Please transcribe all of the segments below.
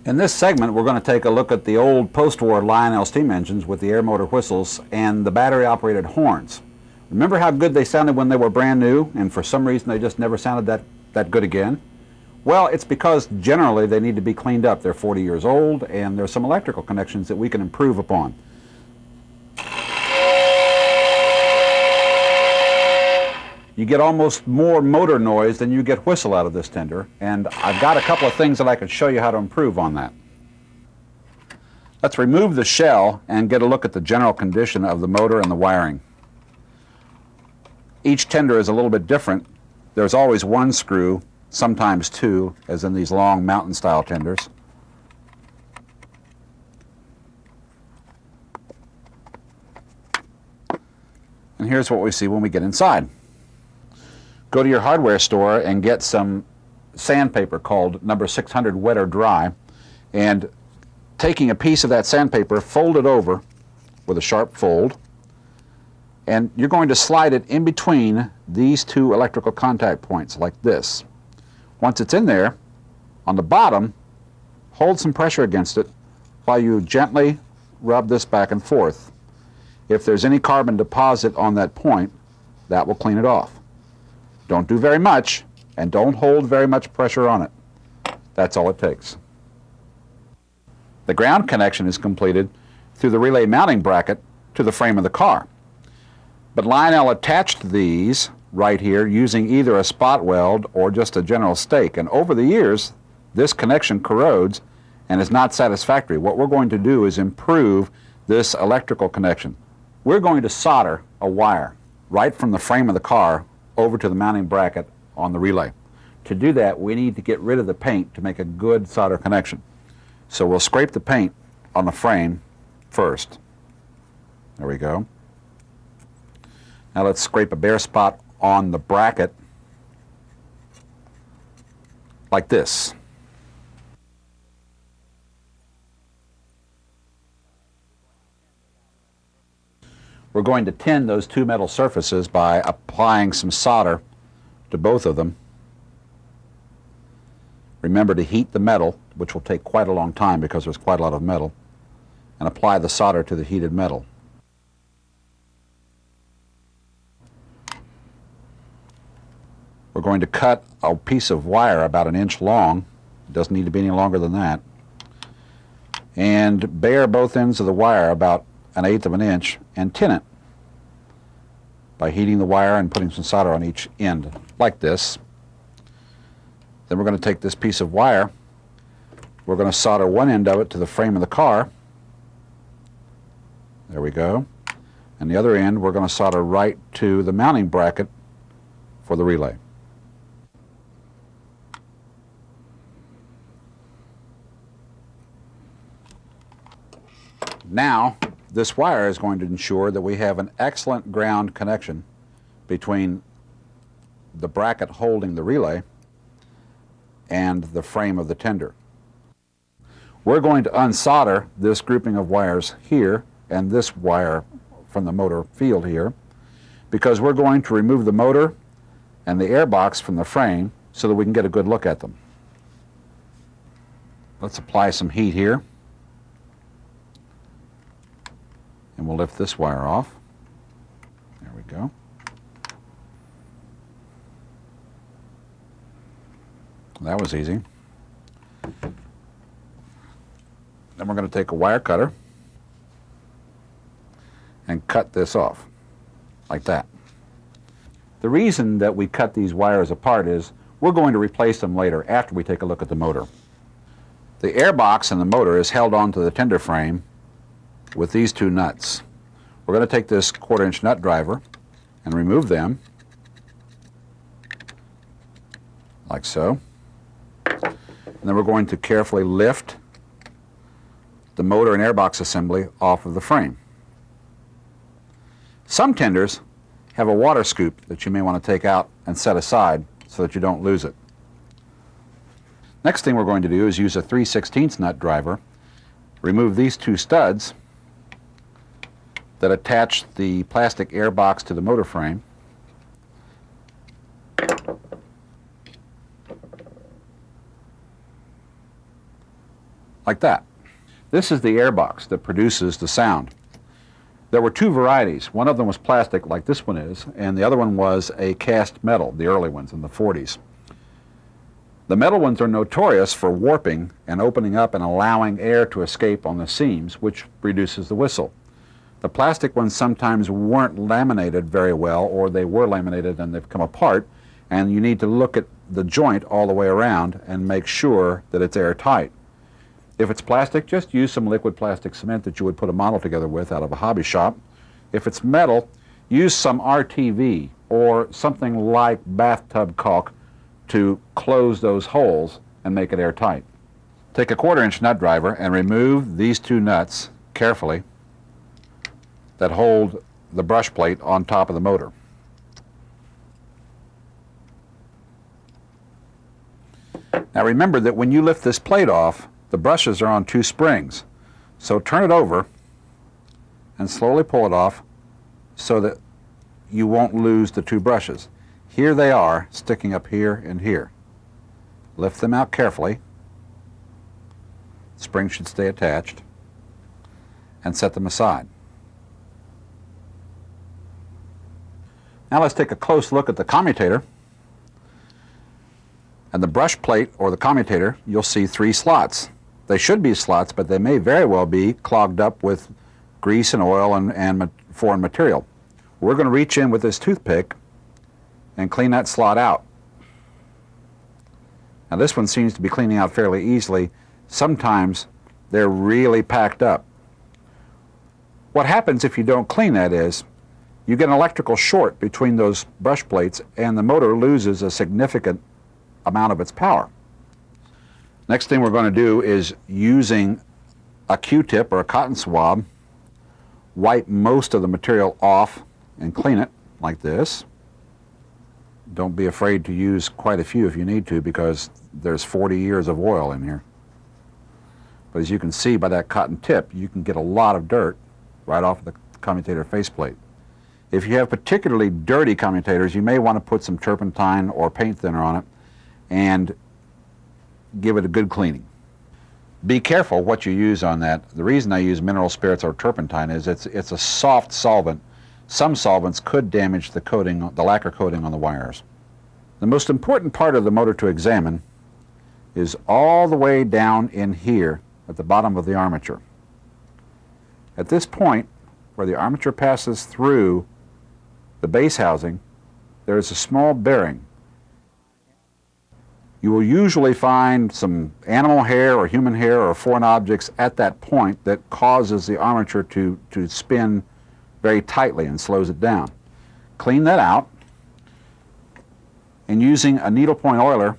In this segment, we're going to take a look at the old post-war Lionel steam engines with the air motor whistles and the battery-operated horns. Remember how good they sounded when they were brand new, and for some reason they just never sounded that good again? Well, it's because generally they need to be cleaned up. They're 40 years old, and there's some electrical connections that we can improve upon. You get almost more motor noise than you get whistle out of this tender, and I've got a couple of things that I can show you how to improve on that. Let's remove the shell and get a look at the general condition of the motor and the wiring. Each tender is a little bit different. There's always one screw, sometimes two, as in these long mountain-style tenders. And here's what we see when we get inside. Go to your hardware store and get some sandpaper called number 600 wet or dry, and taking a piece of that sandpaper, fold it over with a sharp fold, and you're going to slide it in between these two electrical contact points like this. Once it's in there, on the bottom, hold some pressure against it while you gently rub this back and forth. If there's any carbon deposit on that point, that will clean it off. Don't do very much, and don't hold very much pressure on it. That's all it takes. The ground connection is completed through the relay mounting bracket to the frame of the car. But Lionel attached these right here using either a spot weld or just a general stake, and over the years this connection corrodes and is not satisfactory. What we're going to do is improve this electrical connection. We're going to solder a wire right from the frame of the car over to the mounting bracket on the relay. To do that, we need to get rid of the paint to make a good solder connection. So we'll scrape the paint on the frame first. There we go. Now let's scrape a bare spot on the bracket like this. We're going to tin those two metal surfaces by applying some solder to both of them. Remember to heat the metal, which will take quite a long time because there's quite a lot of metal, and apply the solder to the heated metal. We're going to cut a piece of wire about 1 inch long. It doesn't need to be any longer than that. And bare both ends of the wire about 1/8 of an inch and tin it by heating the wire and putting some solder on each end like this. Then we're going to take this piece of wire, we're going to solder one end of it to the frame of the car. There we go. And the other end we're going to solder right to the mounting bracket for the relay. Now, this wire is going to ensure that we have an excellent ground connection between the bracket holding the relay and the frame of the tender. We're going to unsolder this grouping of wires here and this wire from the motor field here, because we're going to remove the motor and the airbox from the frame so that we can get a good look at them. Let's apply some heat here. And we'll lift this wire off. There we go. That was easy. Then we're going to take a wire cutter and cut this off, like that. The reason that we cut these wires apart is we're going to replace them later after we take a look at the motor. The airbox in the motor is held onto the tender frame with these two nuts. We're going to take this 1/4 inch nut driver and remove them, like so. And then we're going to carefully lift the motor and airbox assembly off of the frame. Some tenders have a water scoop that you may want to take out and set aside so that you don't lose it. Next thing we're going to do is use a 3/16 nut driver, remove these two studs that attach the plastic airbox to the motor frame, like that. This is the airbox that produces the sound. There were two varieties. One of them was plastic, like this one is, and the other one was a cast metal, the early ones in the 40s. The metal ones are notorious for warping and opening up and allowing air to escape on the seams, which reduces the whistle. The plastic ones sometimes weren't laminated very well, or they were laminated and they've come apart, and you need to look at the joint all the way around and make sure that it's airtight. If it's plastic, just use some liquid plastic cement that you would put a model together with out of a hobby shop. If it's metal, use some RTV or something like bathtub caulk to close those holes and make it airtight. Take a 1/4-inch nut driver and remove these two nuts carefully that hold the brush plate on top of the motor. Now remember that when you lift this plate off, the brushes are on 2 springs. So turn it over and slowly pull it off so that you won't lose the 2 brushes. Here they are, sticking up here and here. Lift them out carefully. The spring should stay attached. And set them aside. Now let's take a close look at the commutator. And the brush plate or the commutator, you'll see 3 slots. They should be slots, but they may very well be clogged up with grease and oil and foreign material. We're going to reach in with this toothpick and clean that slot out. Now this one seems to be cleaning out fairly easily. Sometimes they're really packed up. What happens if you don't clean that is you get an electrical short between those brush plates and the motor loses a significant amount of its power. Next thing we're going to do is, using a Q-tip or a cotton swab, wipe most of the material off and clean it like this. Don't be afraid to use quite a few if you need to, because there's 40 years of oil in here. But as you can see by that cotton tip, you can get a lot of dirt right off of the commutator faceplate. If you have particularly dirty commutators, you may want to put some turpentine or paint thinner on it and give it a good cleaning. Be careful what you use on that. The reason I use mineral spirits or turpentine is it's a soft solvent. Some solvents could damage the coating, the lacquer coating on the wires. The most important part of the motor to examine is all the way down in here at the bottom of the armature. At this point, where the armature passes through the base housing, there is a small bearing. You will usually find some animal hair or human hair or foreign objects at that point that causes the armature to spin very tightly and slows it down. Clean that out, and using a needlepoint oiler,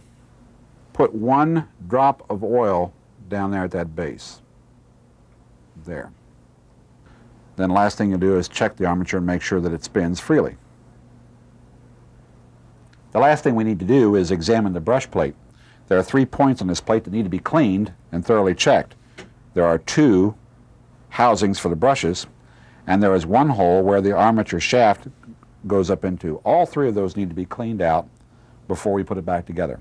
put 1 drop of oil down there at that base. There. Then last thing you do is check the armature and make sure that it spins freely. The last thing we need to do is examine the brush plate. There are 3 points on this plate that need to be cleaned and thoroughly checked. There are 2 housings for the brushes, and there is 1 hole where the armature shaft goes up into. All 3 of those need to be cleaned out before we put it back together.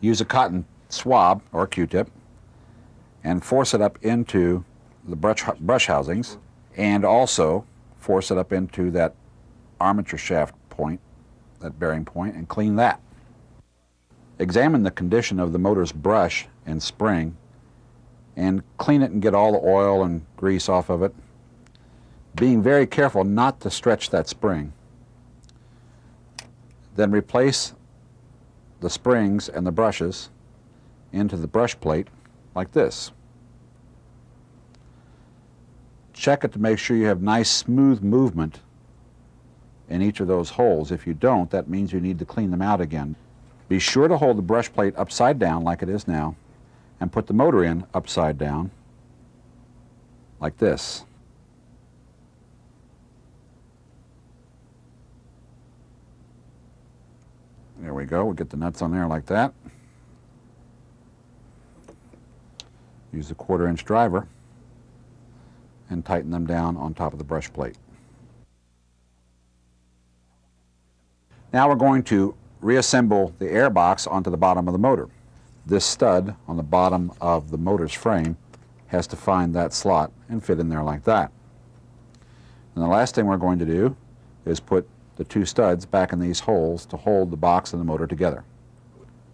Use a cotton swab or Q-tip and force it up into the brush housings, and also force it up into that armature shaft point, that bearing point, and clean that. Examine the condition of the motor's brush and spring and clean it and get all the oil and grease off of it, being very careful not to stretch that spring. Then replace the springs and the brushes into the brush plate like this. Check it to make sure you have nice smooth movement in each of those holes. If you don't, that means you need to clean them out again. Be sure to hold the brush plate upside down like it is now, and put the motor in upside down like this. There we go. We'll get the nuts on there like that. Use the 1/4-inch driver and tighten them down on top of the brush plate. Now we're going to reassemble the airbox onto the bottom of the motor. this stud on the bottom of the motor's frame has to find that slot and fit in there like that. And the last thing we're going to do is put the two studs back in these holes to hold the box and the motor together.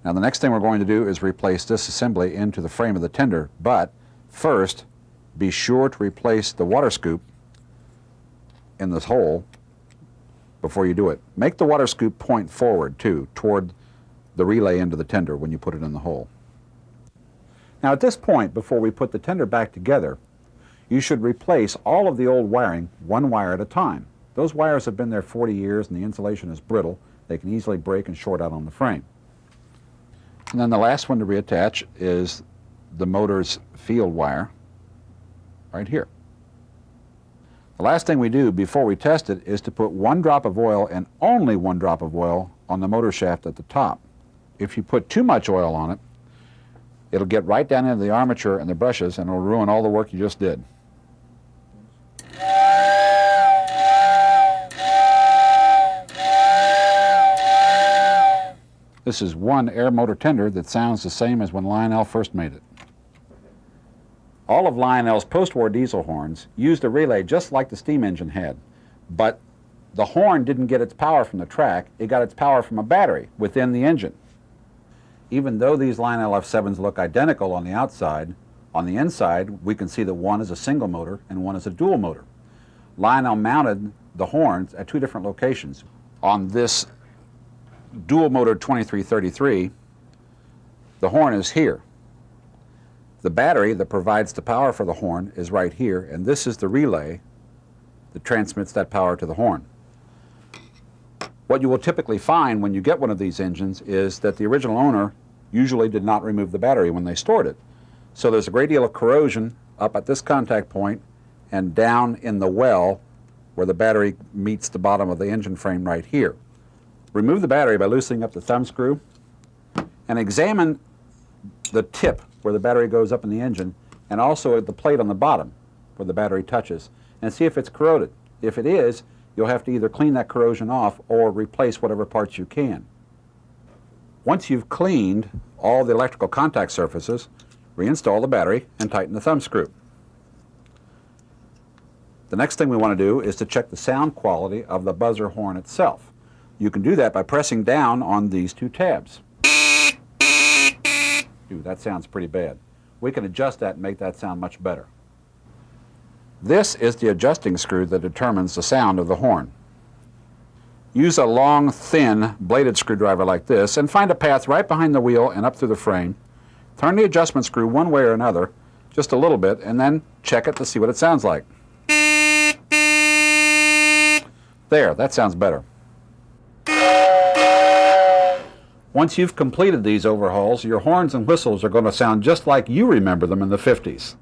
Now the next thing we're going to do is replace this assembly into the frame of the tender, but first be sure to replace the water scoop in this hole before you do it. Make the water scoop point forward too, toward the relay into the tender when you put it in the hole. Now at this point, before we put the tender back together, you should replace all of the old wiring one wire at a time. Those wires have been there 40 years and the insulation is brittle. They can easily break and short out on the frame. And then the last one to reattach is the motor's field wire right here. The last thing we do before we test it is to put 1 drop of oil and only 1 drop of oil on the motor shaft at the top. If you put too much oil on it, it'll get right down into the armature and the brushes and it'll ruin all the work you just did. This is one air motor tender that sounds the same as when Lionel first made it. All of Lionel's post-war diesel horns used a relay just like the steam engine had, but the horn didn't get its power from the track, it got its power from a battery within the engine. Even though these Lionel F7s look identical on the outside, on the inside we can see that one is a single motor and one is a dual motor. Lionel mounted the horns at 2 different locations. On this dual motor 2333, the horn is here. The battery that provides the power for the horn is right here, and this is the relay that transmits that power to the horn. What you will typically find when you get one of these engines is that the original owner usually did not remove the battery when they stored it. So there's a great deal of corrosion up at this contact point and down in the well where the battery meets the bottom of the engine frame right here. Remove the battery by loosening up the thumb screw and examine the tip where the battery goes up in the engine and also at the plate on the bottom where the battery touches and see if it's corroded. If it is, you'll have to either clean that corrosion off or replace whatever parts you can. Once you've cleaned all the electrical contact surfaces, reinstall the battery and tighten the thumb screw. The next thing we want to do is to check the sound quality of the buzzer horn itself. You can do that by pressing down on these 2 tabs. Ooh, that sounds pretty bad. We can adjust that and make that sound much better. This is the adjusting screw that determines the sound of the horn. Use a long, thin, bladed screwdriver like this and find a path right behind the wheel and up through the frame. Turn the adjustment screw one way or another, just a little bit, and then check it to see what it sounds like. There, that sounds better. Once you've completed these overhauls, your horns and whistles are going to sound just like you remember them in the 50s.